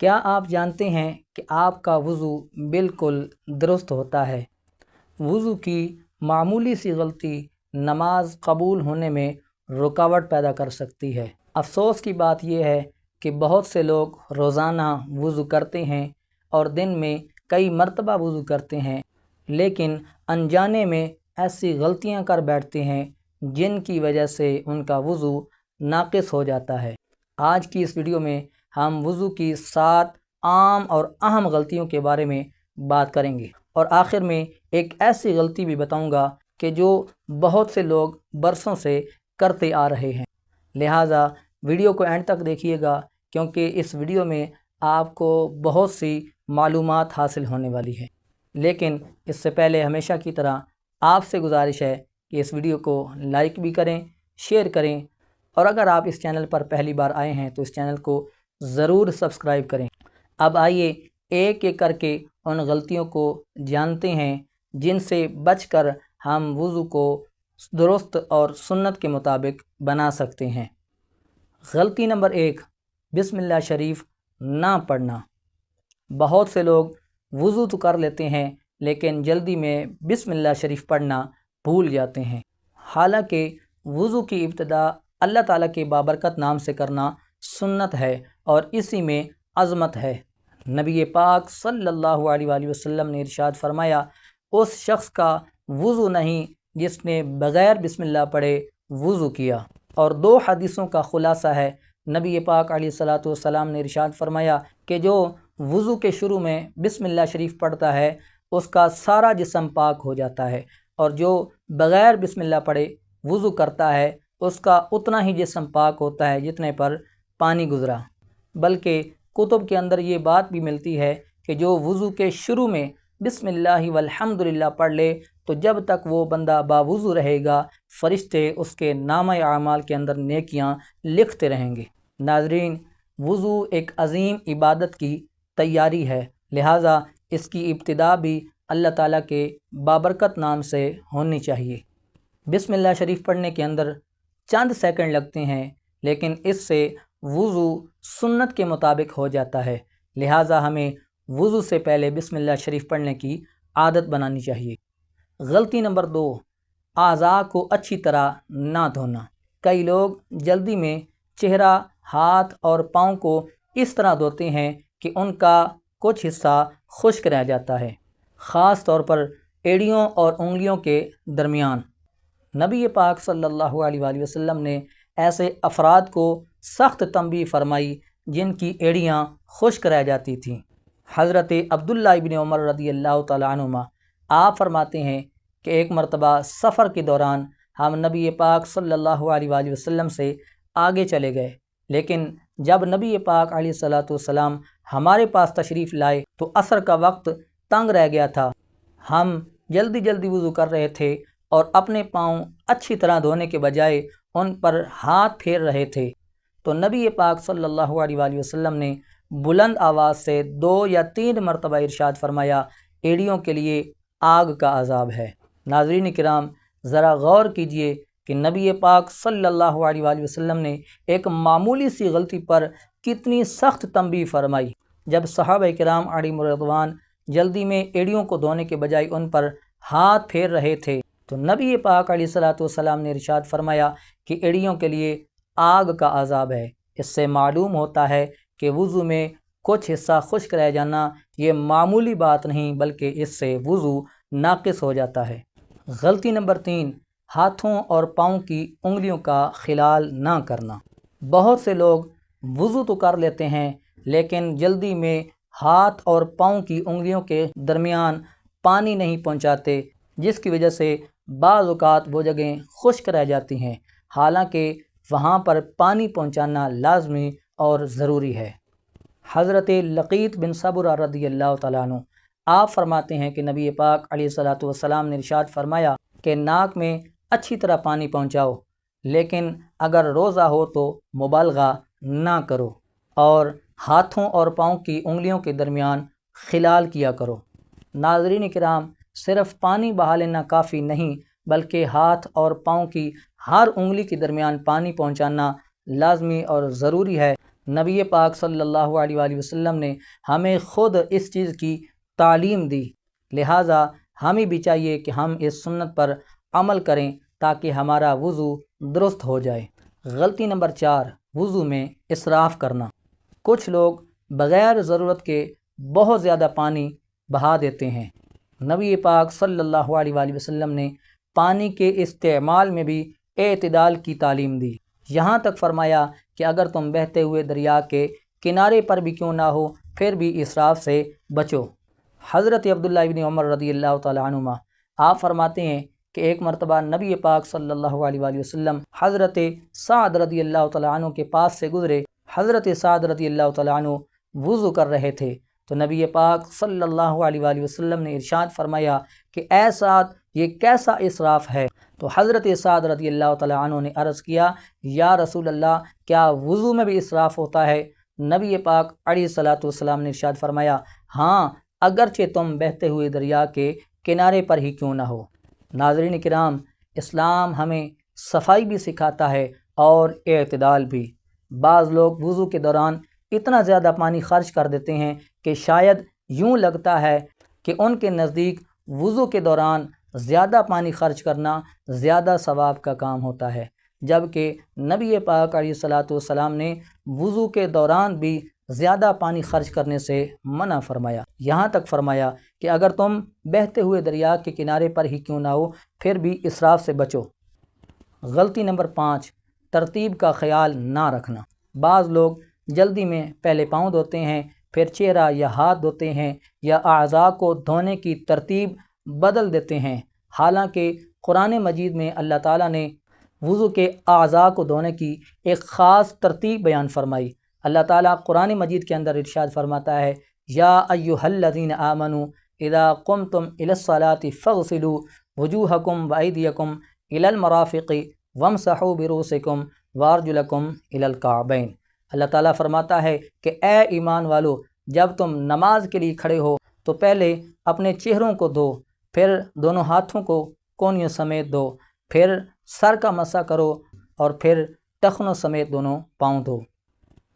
کیا آپ جانتے ہیں کہ آپ کا وضو بالکل درست ہوتا ہے؟ وضو کی معمولی سی غلطی نماز قبول ہونے میں رکاوٹ پیدا کر سکتی ہے۔ افسوس کی بات یہ ہے کہ بہت سے لوگ روزانہ وضو کرتے ہیں اور دن میں کئی مرتبہ وضو کرتے ہیں، لیکن انجانے میں ایسی غلطیاں کر بیٹھتے ہیں جن کی وجہ سے ان کا وضو ناقص ہو جاتا ہے۔ آج کی اس ویڈیو میں ہم وضو کی 7 عام اور اہم غلطیوں کے بارے میں بات کریں گے، اور آخر میں ایک ایسی غلطی بھی بتاؤں گا کہ جو بہت سے لوگ برسوں سے کرتے آ رہے ہیں۔ لہٰذا ویڈیو کو اینڈ تک دیکھیے گا، کیونکہ اس ویڈیو میں آپ کو بہت سی معلومات حاصل ہونے والی ہے۔ لیکن اس سے پہلے ہمیشہ کی طرح آپ سے گزارش ہے کہ اس ویڈیو کو لائک بھی کریں، شیئر کریں، اور اگر آپ اس چینل پر پہلی بار آئے ہیں تو اس چینل کو ضرور سبسکرائب کریں۔ اب آئیے ایک ایک کر کے ان غلطیوں کو جانتے ہیں جن سے بچ کر ہم وضو کو درست اور سنت کے مطابق بنا سکتے ہیں۔ غلطی نمبر 1، بسم اللہ شریف نہ پڑھنا۔ بہت سے لوگ وضو تو کر لیتے ہیں لیکن جلدی میں بسم اللہ شریف پڑھنا بھول جاتے ہیں، حالانکہ وضو کی ابتدا اللہ تعالیٰ کے بابرکت نام سے کرنا سنت ہے اور اسی میں عظمت ہے۔ نبی پاک صلی اللہ علیہ وآلہ وسلم نے ارشاد فرمایا، اس شخص کا وضو نہیں جس نے بغیر بسم اللہ پڑھے وضو کیا۔ اور 2 حدیثوں کا خلاصہ ہے، نبی پاک علیہ الصلاۃ والسلام نے ارشاد فرمایا کہ جو وضو کے شروع میں بسم اللہ شریف پڑھتا ہے اس کا سارا جسم پاک ہو جاتا ہے، اور جو بغیر بسم اللہ پڑھے وضو کرتا ہے اس کا اتنا ہی جسم پاک ہوتا ہے جتنے پر پانی گزرا۔ بلکہ کتب کے اندر یہ بات بھی ملتی ہے کہ جو وضو کے شروع میں بسم اللہ والحمدللہ پڑھ لے تو جب تک وہ بندہ باوضو رہے گا فرشتے اس کے نامہ اعمال کے اندر نیکیاں لکھتے رہیں گے۔ ناظرین، وضو ایک عظیم عبادت کی تیاری ہے، لہٰذا اس کی ابتدا بھی اللہ تعالیٰ کے بابرکت نام سے ہونی چاہیے۔ بسم اللہ شریف پڑھنے کے اندر چند سیکنڈ لگتے ہیں، لیکن اس سے وضو سنت کے مطابق ہو جاتا ہے، لہٰذا ہمیں وضو سے پہلے بسم اللہ شریف پڑھنے کی عادت بنانی چاہیے۔ غلطی نمبر 2، اعضاء کو اچھی طرح نہ دھونا۔ کئی لوگ جلدی میں چہرہ، ہاتھ اور پاؤں کو اس طرح دھوتے ہیں کہ ان کا کچھ حصہ خشک رہ جاتا ہے، خاص طور پر ایڑیوں اور انگلیوں کے درمیان۔ نبی پاک صلی اللہ علیہ وآلہ وسلم نے ایسے افراد کو سخت تنبیہ فرمائی جن کی ایڑیاں خشک رہ جاتی تھیں۔ حضرت عبداللہ ابن عمر رضی اللہ تعالیٰ عنہما آپ فرماتے ہیں کہ ایک مرتبہ سفر کے دوران ہم نبی پاک صلی اللہ علیہ وآلہ وسلم سے آگے چلے گئے، لیکن جب نبی پاک علیہ الصلاۃ والسلام ہمارے پاس تشریف لائے تو عصر کا وقت تنگ رہ گیا تھا۔ ہم جلدی جلدی وضو کر رہے تھے اور اپنے پاؤں اچھی طرح دھونے کے بجائے ان پر ہاتھ پھیر رہے تھے، تو نبی پاک صلی اللہ علیہ وآلہ وسلم نے بلند آواز سے 2 یا 3 مرتبہ ارشاد فرمایا، ایڑیوں کے لیے آگ کا عذاب ہے۔ ناظرین کرام، ذرا غور کیجئے کہ نبی پاک صلی اللہ علیہ وآلہ وسلم نے ایک معمولی سی غلطی پر کتنی سخت تنبیہ فرمائی۔ جب صحابہ کرام علیہم رضوان جلدی میں ایڑیوں کو دھونے کے بجائے ان پر ہاتھ پھیر رہے تھے تو نبی پاک علیہ الصلاۃ والسلام نے ارشاد فرمایا کہ ایڑیوں کے لیے آگ کا عذاب ہے۔ اس سے معلوم ہوتا ہے کہ وضو میں کچھ حصہ خشک رہ جانا یہ معمولی بات نہیں، بلکہ اس سے وضو ناقص ہو جاتا ہے۔ غلطی نمبر 3، ہاتھوں اور پاؤں کی انگلیوں کا خلال نہ کرنا۔ بہت سے لوگ وضو تو کر لیتے ہیں لیکن جلدی میں ہاتھ اور پاؤں کی انگلیوں کے درمیان پانی نہیں پہنچاتے، جس کی وجہ سے بعض اوقات وہ جگہیں خشک رہ جاتی ہیں، حالانکہ وہاں پر پانی پہنچانا لازمی اور ضروری ہے۔ حضرت لقیط بن صبرہ رضی اللہ تعالیٰ عنہ آپ فرماتے ہیں کہ نبی پاک علیہ الصلاۃ والسلام نے ارشاد فرمایا کہ ناک میں اچھی طرح پانی پہنچاؤ، لیکن اگر روزہ ہو تو مبالغہ نہ کرو، اور ہاتھوں اور پاؤں کی انگلیوں کے درمیان خلال کیا کرو۔ ناظرین کرام، صرف پانی بہا لینا کافی نہیں، بلکہ ہاتھ اور پاؤں کی ہر انگلی کے درمیان پانی پہنچانا لازمی اور ضروری ہے۔ نبی پاک صلی اللہ علیہ وآلہ وسلم نے ہمیں خود اس چیز کی تعلیم دی، لہٰذا ہمیں بھی چاہیے کہ ہم اس سنت پر عمل کریں تاکہ ہمارا وضو درست ہو جائے۔ غلطی نمبر 4، وضو میں اسراف کرنا۔ کچھ لوگ بغیر ضرورت کے بہت زیادہ پانی بہا دیتے ہیں۔ نبی پاک صلی اللہ علیہ وآلہ وسلم نے پانی کے استعمال میں بھی اعتدال کی تعلیم دی، یہاں تک فرمایا کہ اگر تم بہتے ہوئے دریا کے کنارے پر بھی کیوں نہ ہو پھر بھی اسراف سے بچو۔ حضرت عبداللہ ابن عمر رضی اللہ تعالی عنہما آپ فرماتے ہیں کہ ایک مرتبہ نبی پاک صلی اللہ علیہ وآلہ وسلم حضرت سعد رضی اللہ تعالی عنہ کے پاس سے گزرے۔ حضرت سعد رضی اللہ تعالی عنہ وضو کر رہے تھے تو نبی پاک صلی اللہ علیہ وآلہ وسلم نے ارشاد فرمایا کہ اے سعد، یہ کیسا اسراف ہے؟ تو حضرت سعد رضی اللہ تعالی عنہ نے عرض کیا، یا رسول اللہ، کیا وضو میں بھی اسراف ہوتا ہے؟ نبی پاک علیہ الصلاۃ والسلام نے ارشاد فرمایا، ہاں، اگرچہ تم بہتے ہوئے دریا کے کنارے پر ہی کیوں نہ ہو۔ ناظرین کرام، اسلام ہمیں صفائی بھی سکھاتا ہے اور اعتدال بھی۔ بعض لوگ وضو کے دوران اتنا زیادہ پانی خرچ کر دیتے ہیں کہ شاید یوں لگتا ہے کہ ان کے نزدیک وضو کے دوران زیادہ پانی خرچ کرنا زیادہ ثواب کا کام ہوتا ہے، جبکہ نبی پاک علیہ الصلاۃ والسلام نے وضو کے دوران بھی زیادہ پانی خرچ کرنے سے منع فرمایا، یہاں تک فرمایا کہ اگر تم بہتے ہوئے دریا کے کنارے پر ہی کیوں نہ ہو پھر بھی اسراف سے بچو۔ غلطی نمبر 5، ترتیب کا خیال نہ رکھنا۔ بعض لوگ جلدی میں پہلے پاؤں دھوتے ہیں، پھر چہرہ یا ہاتھ دھوتے ہیں، یا اعضاء کو دھونے کی ترتیب بدل دیتے ہیں، حالانکہ قرآن مجید میں اللہ تعالیٰ نے وضو کے اعضاء کو دھونے کی ایک خاص ترتیب بیان فرمائی۔ اللہ تعالیٰ قرآن مجید کے اندر ارشاد فرماتا ہے، یا ایھا الذین آمنوا اذا قمتم الی الصلاۃ فاغسلوا وجوہکم وایدیکم الی المرافق وامسحوا برؤوسکم وارجلکم الی الکعبین۔ اللہ تعالیٰ فرماتا ہے کہ اے ایمان والو، جب تم نماز کے لیے کھڑے ہو تو پہلے اپنے چہروں کو دھو، پھر دونوں ہاتھوں کو کونیوں سمیت دھو، پھر سر کا مسح کرو اور پھر ٹخنوں سمیت دونوں پاؤں دھو۔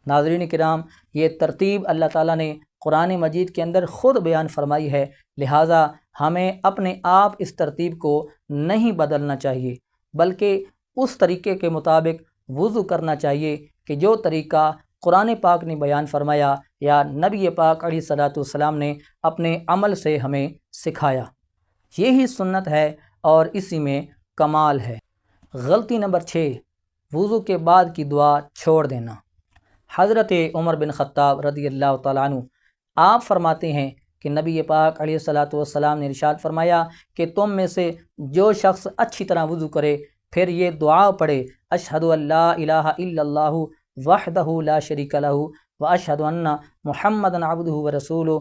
ناظرین کرام، یہ ترتیب اللہ تعالیٰ نے قرآن مجید کے اندر خود بیان فرمائی ہے، لہٰذا ہمیں اپنے آپ اس ترتیب کو نہیں بدلنا چاہیے، بلکہ اس طریقے کے مطابق وضو کرنا چاہیے کہ جو طریقہ قرآن پاک نے بیان فرمایا یا نبی پاک علیہ الصلاۃ والسلام نے اپنے عمل سے ہمیں سکھایا۔ یہی سنت ہے اور اسی میں کمال ہے۔ غلطی نمبر 6، وضو کے بعد کی دعا چھوڑ دینا۔ حضرت عمر بن خطاب رضی اللہ تعالیٰ عنہ آپ فرماتے ہیں کہ نبی پاک علیہ الصلاۃ والسلام نے ارشاد فرمایا کہ تم میں سے جو شخص اچھی طرح وضو کرے پھر یہ دعا پڑھے، اشہد ان لا الہ الا اللہ وحدہ لا شریک لہ واشہد ان محمدا عبدہ ورسولہ،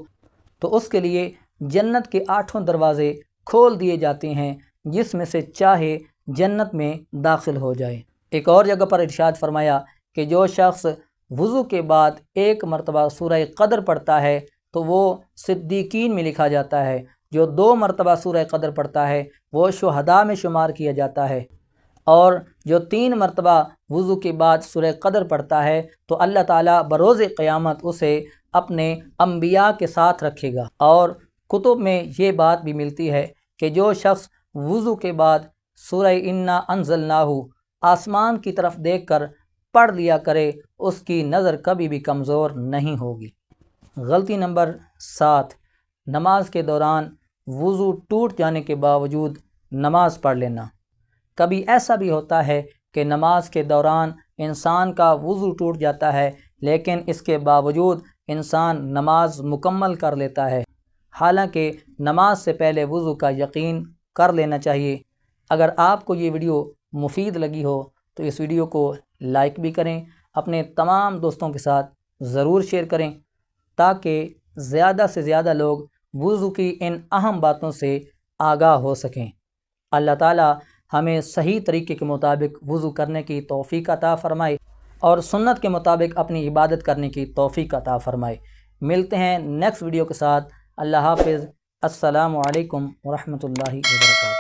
تو اس کے لیے جنت کے 8 دروازے کھول دیے جاتے ہیں، جس میں سے چاہے جنت میں داخل ہو جائے۔ ایک اور جگہ پر ارشاد فرمایا کہ جو شخص وضو کے بعد 1 مرتبہ سورہ قدر پڑھتا ہے تو وہ صدیقین میں لکھا جاتا ہے، جو 2 مرتبہ سورہ قدر پڑھتا ہے وہ شہداء میں شمار کیا جاتا ہے، اور جو 3 مرتبہ وضو کے بعد سورہ قدر پڑھتا ہے تو اللہ تعالیٰ بروز قیامت اسے اپنے انبیاء کے ساتھ رکھے گا۔ اور کتب میں یہ بات بھی ملتی ہے کہ جو شخص وضو کے بعد سورہ انا انزلناہ آسمان کی طرف دیکھ کر پڑھ لیا کرے اس کی نظر کبھی بھی کمزور نہیں ہوگی۔ غلطی نمبر 7، نماز کے دوران وضو ٹوٹ جانے کے باوجود نماز پڑھ لینا۔ کبھی ایسا بھی ہوتا ہے کہ نماز کے دوران انسان کا وضو ٹوٹ جاتا ہے لیکن اس کے باوجود انسان نماز مکمل کر لیتا ہے، حالانکہ نماز سے پہلے وضو کا یقین کر لینا چاہیے۔ اگر آپ کو یہ ویڈیو مفید لگی ہو تو اس ویڈیو کو لائک بھی کریں، اپنے تمام دوستوں کے ساتھ ضرور شیئر کریں تاکہ زیادہ سے زیادہ لوگ وضو کی ان اہم باتوں سے آگاہ ہو سکیں۔ اللہ تعالیٰ ہمیں صحیح طریقے کے مطابق وضو کرنے کی توفیق عطا فرمائے اور سنت کے مطابق اپنی عبادت کرنے کی توفیق عطا فرمائے۔ ملتے ہیں نیکسٹ ویڈیو کے ساتھ۔ اللہ حافظ۔ السلام علیکم ورحمۃ اللہ وبرکاتہ۔